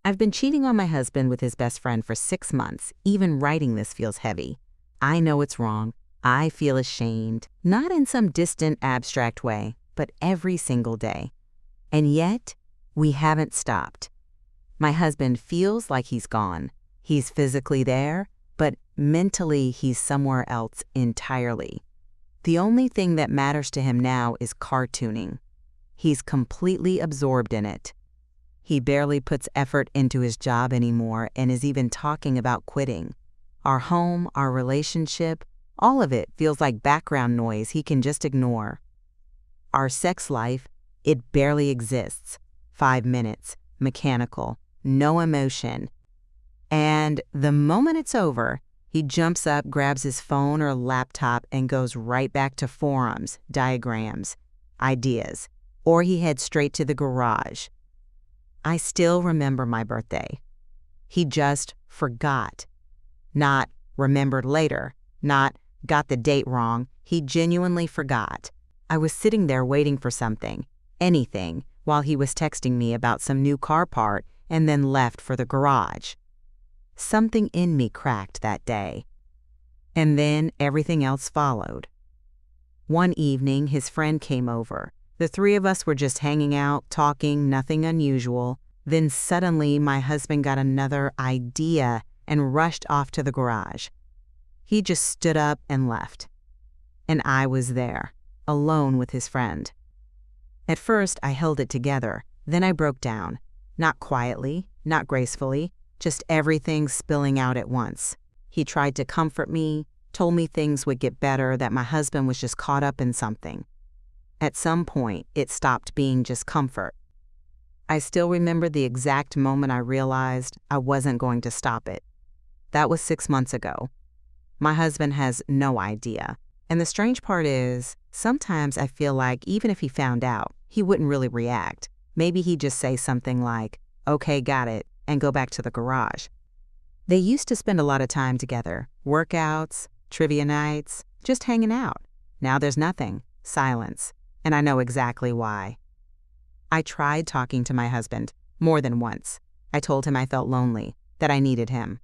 I've been cheating on my husband with his best friend for 6 months. Even writing this feels heavy. I know it's wrong. I feel ashamed, not in some distant, abstract way, but every single day. And yet, we haven't stopped. My husband feels like he's gone. He's physically there, but mentally he's somewhere else entirely. The only thing that matters to him now is cartooning. He's completely absorbed in it. He barely puts effort into his job anymore and is even talking about quitting. Our home, our relationship, all of it feels like background noise he can just ignore. Our sex life, it barely exists. 5 minutes, mechanical, no emotion. And the moment it's over, he jumps up, grabs his phone or laptop, and goes right back to forums, diagrams, ideas, or he heads straight to the garage. I still remember my birthday. He just forgot. Not remembered later, not got the date wrong. He genuinely forgot. I was sitting there waiting for something, anything, while he was texting me about some new car part and then left for the garage. Something in me cracked that day. And then everything else followed. One evening, his friend came over. The three of us were just hanging out, talking, nothing unusual. Then suddenly, my husband got another idea and rushed off to the garage. He just stood up and left. And I was there, alone with his friend. At first, I held it together. Then I broke down. Not quietly, not gracefully, just everything spilling out at once. He tried to comfort me, told me things would get better, that my husband was just caught up in something. At some point, it stopped being just comfort. I still remember the exact moment I realized I wasn't going to stop it. That was 6 months ago. My husband has no idea. And the strange part is, sometimes I feel like even if he found out, he wouldn't really react. Maybe he'd just say something like, "Okay, got it," and go back to the garage. They used to spend a lot of time together, workouts, trivia nights, just hanging out. Now there's nothing, silence, and I know exactly why. I tried talking to my husband more than once. I told him I felt lonely, that I needed him.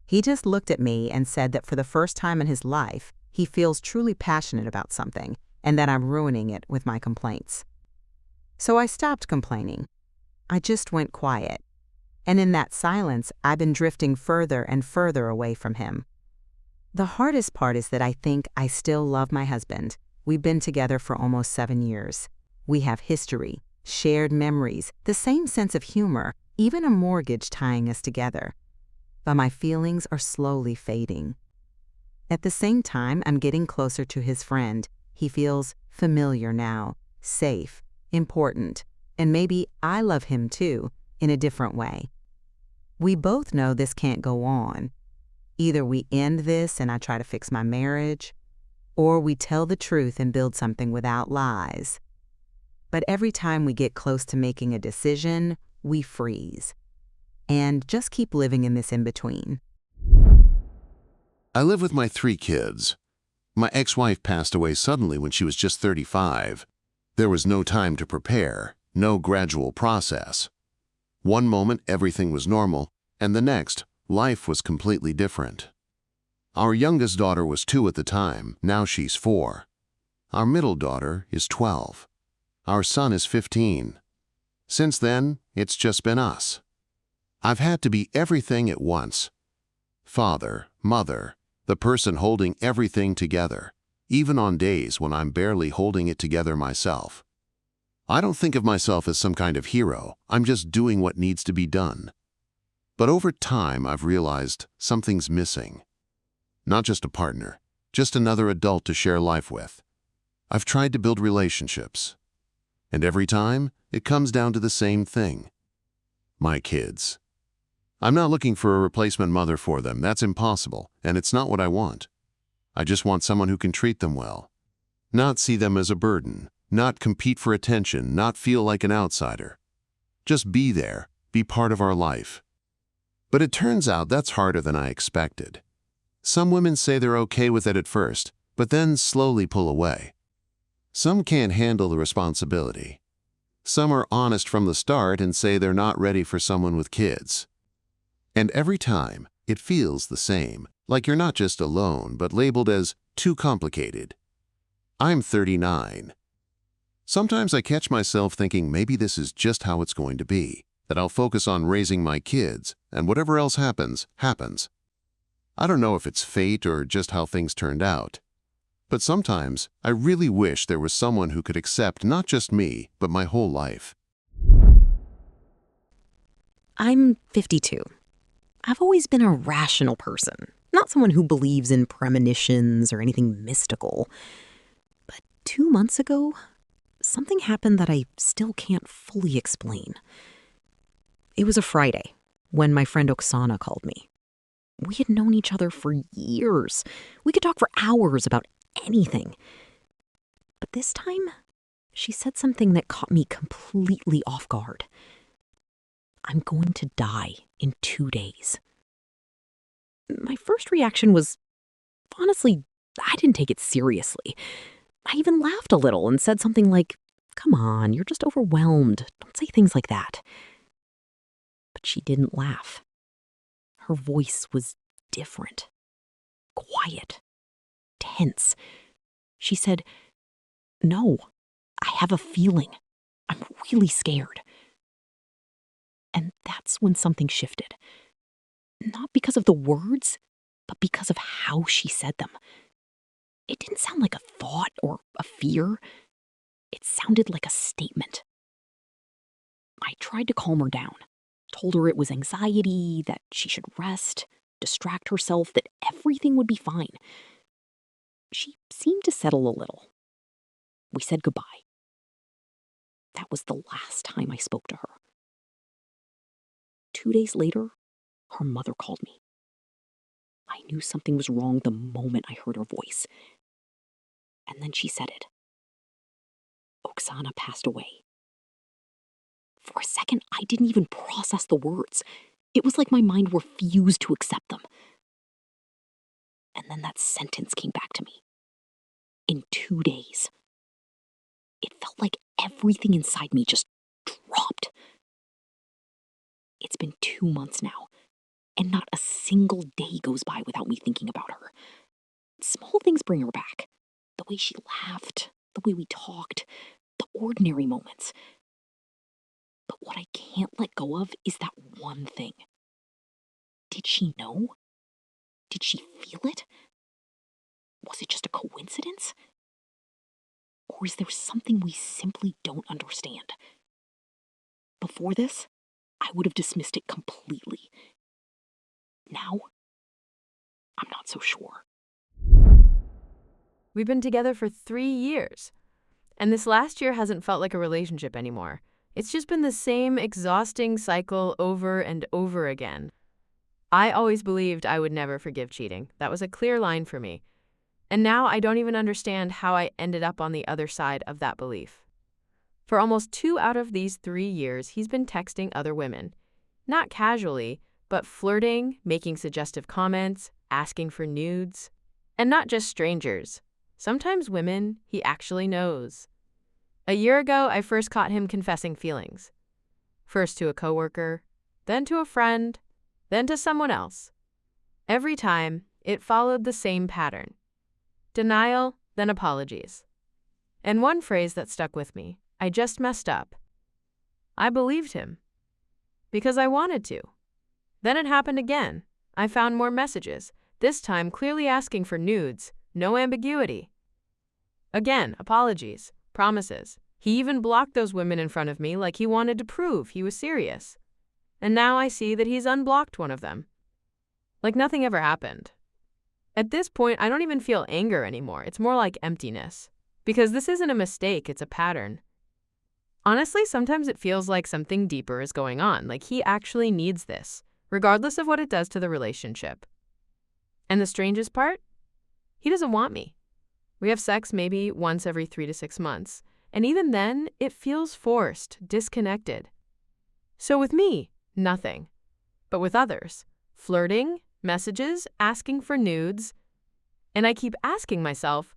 He just looked at me and said that for the first time in his life, he feels truly passionate about something and that I'm ruining it with my complaints. So I stopped complaining. I just went quiet. And in that silence, I've been drifting further and further away from him. The hardest part is that I think I still love my husband. We've been together for almost 7 years. We have history, shared memories, the same sense of humor, even a mortgage tying us together. But my feelings are slowly fading. At the same time, I'm getting closer to his friend. He feels familiar now, safe, important, and maybe I love him too, in a different way. We both know this can't go on. Either we end this and I try to fix my marriage, or we tell the truth and build something without lies. But every time we get close to making a decision, we freeze and just keep living in this in-between. I live with my 3 kids. My ex-wife passed away suddenly when she was just 35. There was no time to prepare, no gradual process. One moment everything was normal, and the next, life was completely different. Our youngest daughter was 2 at the time, now she's 4. Our middle daughter is 12. Our son is 15. Since then, it's just been us. I've had to be everything at once. Father, mother, the person holding everything together, even on days when I'm barely holding it together myself. I don't think of myself as some kind of hero. I'm just doing what needs to be done. But over time, I've realized something's missing. Not just a partner, just another adult to share life with. I've tried to build relationships. And every time, it comes down to the same thing. My kids. I'm not looking for a replacement mother for them. That's impossible, and it's not what I want. I just want someone who can treat them well. Not see them as a burden. Not compete for attention, not feel like an outsider. Just be there, be part of our life. But it turns out that's harder than I expected. Some women say they're okay with it at first, but then slowly pull away. Some can't handle the responsibility. Some are honest from the start and say they're not ready for someone with kids. And every time, it feels the same, like you're not just alone, but labeled as too complicated. I'm 39. Sometimes I catch myself thinking maybe this is just how it's going to be, that I'll focus on raising my kids, and whatever else happens, happens. I don't know if it's fate or just how things turned out. But sometimes, I really wish there was someone who could accept not just me, but my whole life. I'm 52. I've always been a rational person, not someone who believes in premonitions or anything mystical. But 2 months ago, something happened that I still can't fully explain. It was a Friday when my friend Oksana called me. We had known each other for years. We could talk for hours about anything. But this time, she said something that caught me completely off guard. I'm going to die in 2 days. My first reaction was, honestly, I didn't take it seriously. I even laughed a little and said something like, "Come on, you're just overwhelmed. Don't say things like that." But she didn't laugh. Her voice was different, quiet, tense. She said, "No, I have a feeling. I'm really scared." And that's when something shifted. Not because of the words, but because of how she said them. It didn't sound like a thought or a fear. It sounded like a statement. I tried to calm her down, told her it was anxiety, that she should rest, distract herself, that everything would be fine. She seemed to settle a little. We said goodbye. That was the last time I spoke to her. 2 days later, her mother called me. I knew something was wrong the moment I heard her voice. And then she said it. Oksana passed away. For a second, I didn't even process the words. It was like my mind refused to accept them. And then that sentence came back to me. In 2 days. It felt like everything inside me just dropped. It's been 2 months now, and not a single day goes by without me thinking about her. Small things bring her back. The way she laughed, the way we talked, the ordinary moments. But what I can't let go of is that one thing. Did she know? Did she feel it? Was it just a coincidence? Or is there something we simply don't understand? Before this, I would have dismissed it completely. Now, I'm not so sure. We've been together for 3 years, and this last year hasn't felt like a relationship anymore. It's just been the same exhausting cycle over and over again. I always believed I would never forgive cheating. That was a clear line for me. And now I don't even understand how I ended up on the other side of that belief. For almost 2 out of these 3 years, he's been texting other women. Not casually, but flirting, making suggestive comments, asking for nudes. And not just strangers. Sometimes women he actually knows. A year ago, I first caught him confessing feelings. First to a coworker, then to a friend, then to someone else. Every time, it followed the same pattern. Denial, then apologies. And one phrase that stuck with me, "I just messed up." I believed him. Because I wanted to. Then it happened again. I found more messages, this time clearly asking for nudes, no ambiguity. Again, apologies, promises. He even blocked those women in front of me like he wanted to prove he was serious. And now I see that he's unblocked one of them. Like nothing ever happened. At this point, I don't even feel anger anymore. It's more like emptiness. Because this isn't a mistake, it's a pattern. Honestly, sometimes it feels like something deeper is going on, like he actually needs this, regardless of what it does to the relationship. And the strangest part? He doesn't want me. We have sex maybe once every 3 to 6 months, and even then, it feels forced, disconnected. So with me, nothing. But with others, flirting, messages, asking for nudes. And I keep asking myself,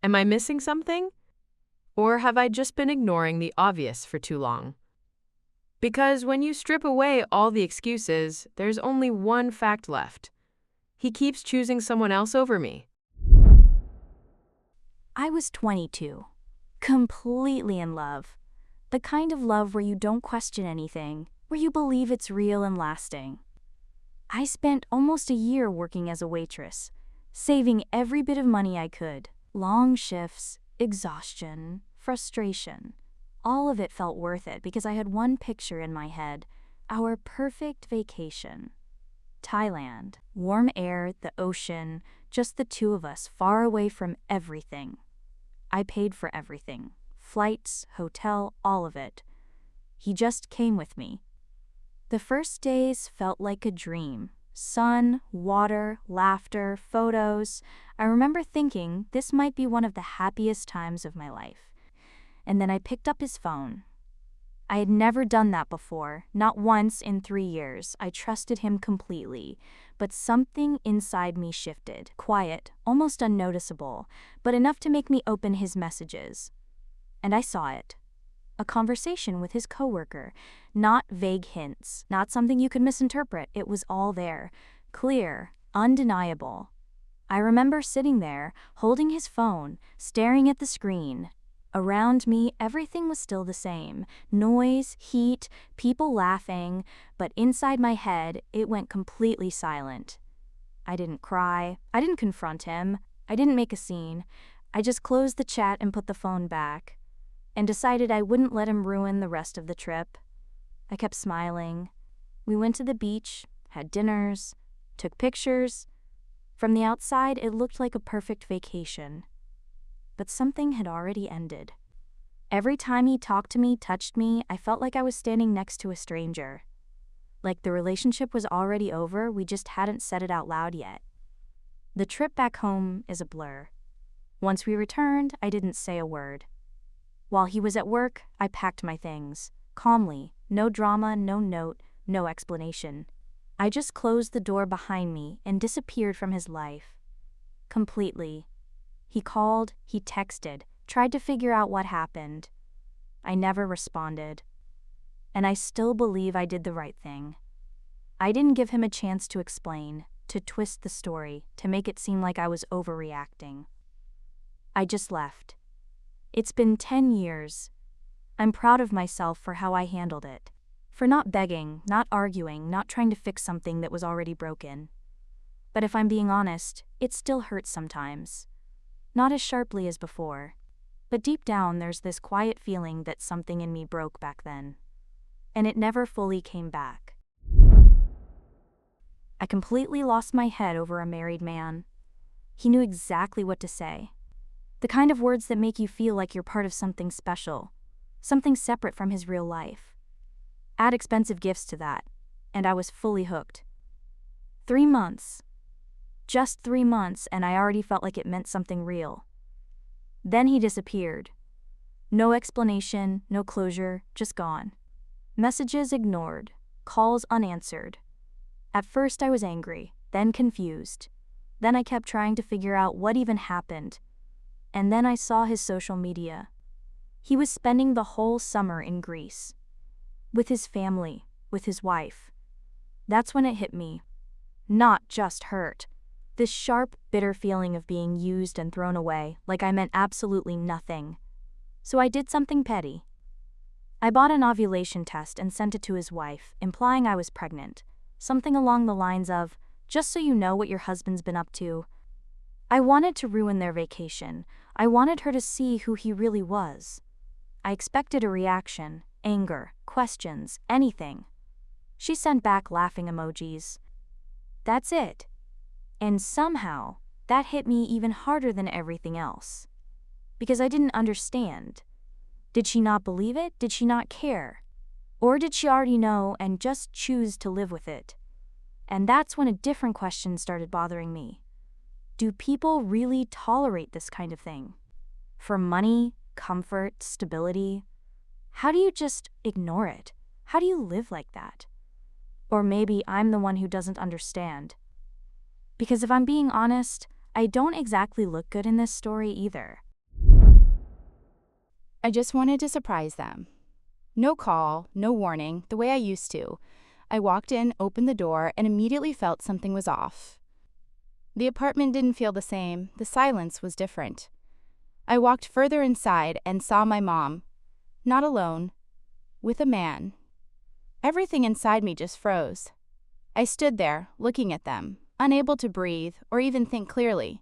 am I missing something? Or have I just been ignoring the obvious for too long? Because when you strip away all the excuses, there's only one fact left. He keeps choosing someone else over me. I was 22, completely in love. The kind of love where you don't question anything, where you believe it's real and lasting. I spent almost a year working as a waitress, saving every bit of money I could. Long shifts, exhaustion, frustration. All of it felt worth it because I had one picture in my head, our perfect vacation. Thailand, warm air, the ocean, just the two of us far away from everything. I paid for everything, flights, hotel, all of it. He just came with me. The first days felt like a dream. Sun, water, laughter, photos. I remember thinking this might be one of the happiest times of my life. And then I picked up his phone. I had never done that before, not once in 3 years. I trusted him completely, but something inside me shifted. Quiet, almost unnoticeable, but enough to make me open his messages. And I saw it. A conversation with his coworker, not vague hints, not something you could misinterpret. It was all there, clear, undeniable. I remember sitting there, holding his phone, staring at the screen. Around me, everything was still the same. Noise, heat, people laughing, but inside my head, it went completely silent. I didn't cry. I didn't confront him. I didn't make a scene. I just closed the chat and put the phone back, and decided I wouldn't let him ruin the rest of the trip. I kept smiling. We went to the beach, had dinners, took pictures. From the outside, it looked like a perfect vacation. But something had already ended. Every time he talked to me, touched me, I felt like I was standing next to a stranger. Like the relationship was already over, we just hadn't said it out loud yet. The trip back home is a blur. Once we returned, I didn't say a word. While he was at work, I packed my things. Calmly, no drama, no note, no explanation. I just closed the door behind me and disappeared from his life. Completely. He called, he texted, tried to figure out what happened. I never responded. And I still believe I did the right thing. I didn't give him a chance to explain, to twist the story, to make it seem like I was overreacting. I just left. It's been 10 years. I'm proud of myself for how I handled it. For not begging, not arguing, not trying to fix something that was already broken. But if I'm being honest, it still hurts sometimes. Not as sharply as before. But deep down there's this quiet feeling that something in me broke back then. And it never fully came back. I completely lost my head over a married man. He knew exactly what to say. The kind of words that make you feel like you're part of something special, something separate from his real life. Add expensive gifts to that, and I was fully hooked. 3 months. Just 3 months, and I already felt like it meant something real. Then he disappeared. No explanation, no closure, just gone. Messages ignored, calls unanswered. At first I was angry, then confused. Then I kept trying to figure out what even happened. And then I saw his social media. He was spending the whole summer in Greece. With his family, with his wife. That's when it hit me. Not just hurt. This sharp, bitter feeling of being used and thrown away, like I meant absolutely nothing. So I did something petty. I bought an ovulation test and sent it to his wife, implying I was pregnant. Something along the lines of, just so you know what your husband's been up to. I wanted to ruin their vacation. I wanted her to see who he really was. I expected a reaction, anger, questions, anything. She sent back laughing emojis. That's it. And somehow, that hit me even harder than everything else. Because I didn't understand. Did she not believe it? Did she not care? Or did she already know and just choose to live with it? And that's when a different question started bothering me. Do people really tolerate this kind of thing? For money, comfort, stability? How do you just ignore it? How do you live like that? Or maybe I'm the one who doesn't understand. Because if I'm being honest, I don't exactly look good in this story either. I just wanted to surprise them. No call, no warning, the way I used to. I walked in, opened the door, and immediately felt something was off. The apartment didn't feel the same. The silence was different. I walked further inside and saw my mom, not alone, with a man. Everything inside me just froze. I stood there, looking at them, unable to breathe or even think clearly.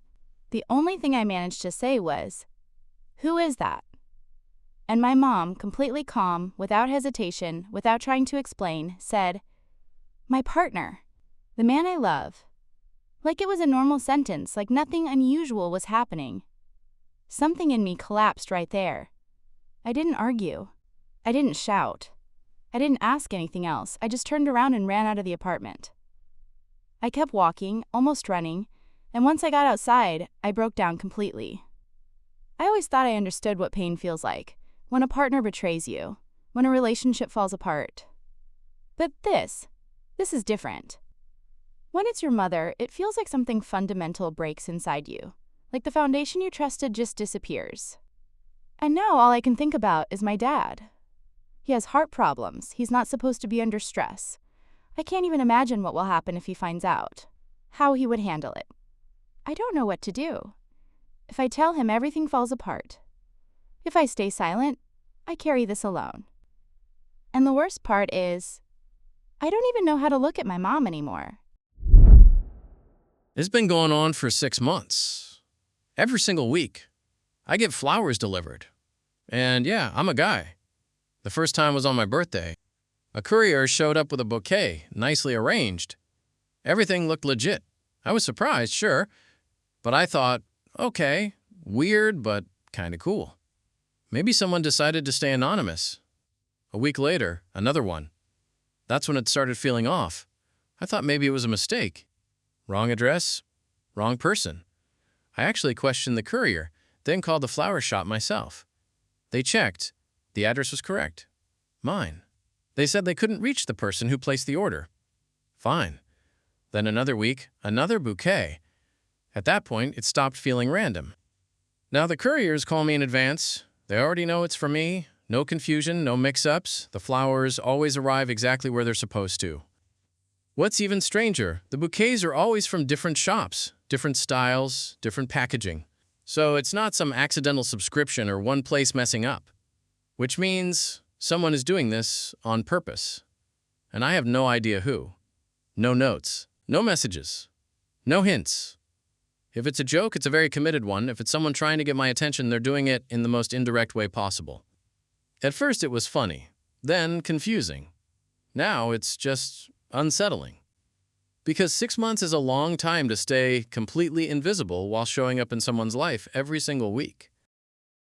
The only thing I managed to say was, "Who is that?" And my mom, completely calm, without hesitation, without trying to explain, said, "My partner, the man I love." Like it was a normal sentence, like nothing unusual was happening. Something in me collapsed right there. I didn't argue. I didn't shout. I didn't ask anything else. I just turned around and ran out of the apartment. I kept walking, almost running, and once I got outside, I broke down completely. I always thought I understood what pain feels like, when a partner betrays you, when a relationship falls apart. But this is different. When it's your mother, it feels like something fundamental breaks inside you, like the foundation you trusted just disappears. And now all I can think about is my dad. He has heart problems. He's not supposed to be under stress. I can't even imagine what will happen if he finds out, how he would handle it. I don't know what to do. If I tell him, everything falls apart. If I stay silent, I carry this alone. And the worst part is, I don't even know how to look at my mom anymore. It's been going on for 6 months. Every single week, I get flowers delivered. And yeah, I'm a guy. The first time was on my birthday. A courier showed up with a bouquet, nicely arranged. Everything looked legit. I was surprised, sure, but I thought, okay, weird, but kind of cool. Maybe someone decided to stay anonymous. A week later, another one. That's when it started feeling off. I thought maybe it was a mistake. Wrong address, wrong person. I actually questioned the courier, then called the flower shop myself. They checked. The address was correct. Mine. They said they couldn't reach the person who placed the order. Fine. Then another week, another bouquet. At that point, it stopped feeling random. Now the couriers call me in advance. They already know it's for me. No confusion, no mix-ups. The flowers always arrive exactly where they're supposed to. What's even stranger, the bouquets are always from different shops, different styles, different packaging. So it's not some accidental subscription or one place messing up. Which means someone is doing this on purpose. And I have no idea who. No notes, no messages, no hints. If it's a joke, it's a very committed one. If it's someone trying to get my attention, they're doing it in the most indirect way possible. At first it was funny, then confusing. Now it's just unsettling. Because 6 months is a long time to stay completely invisible while showing up in someone's life every single week.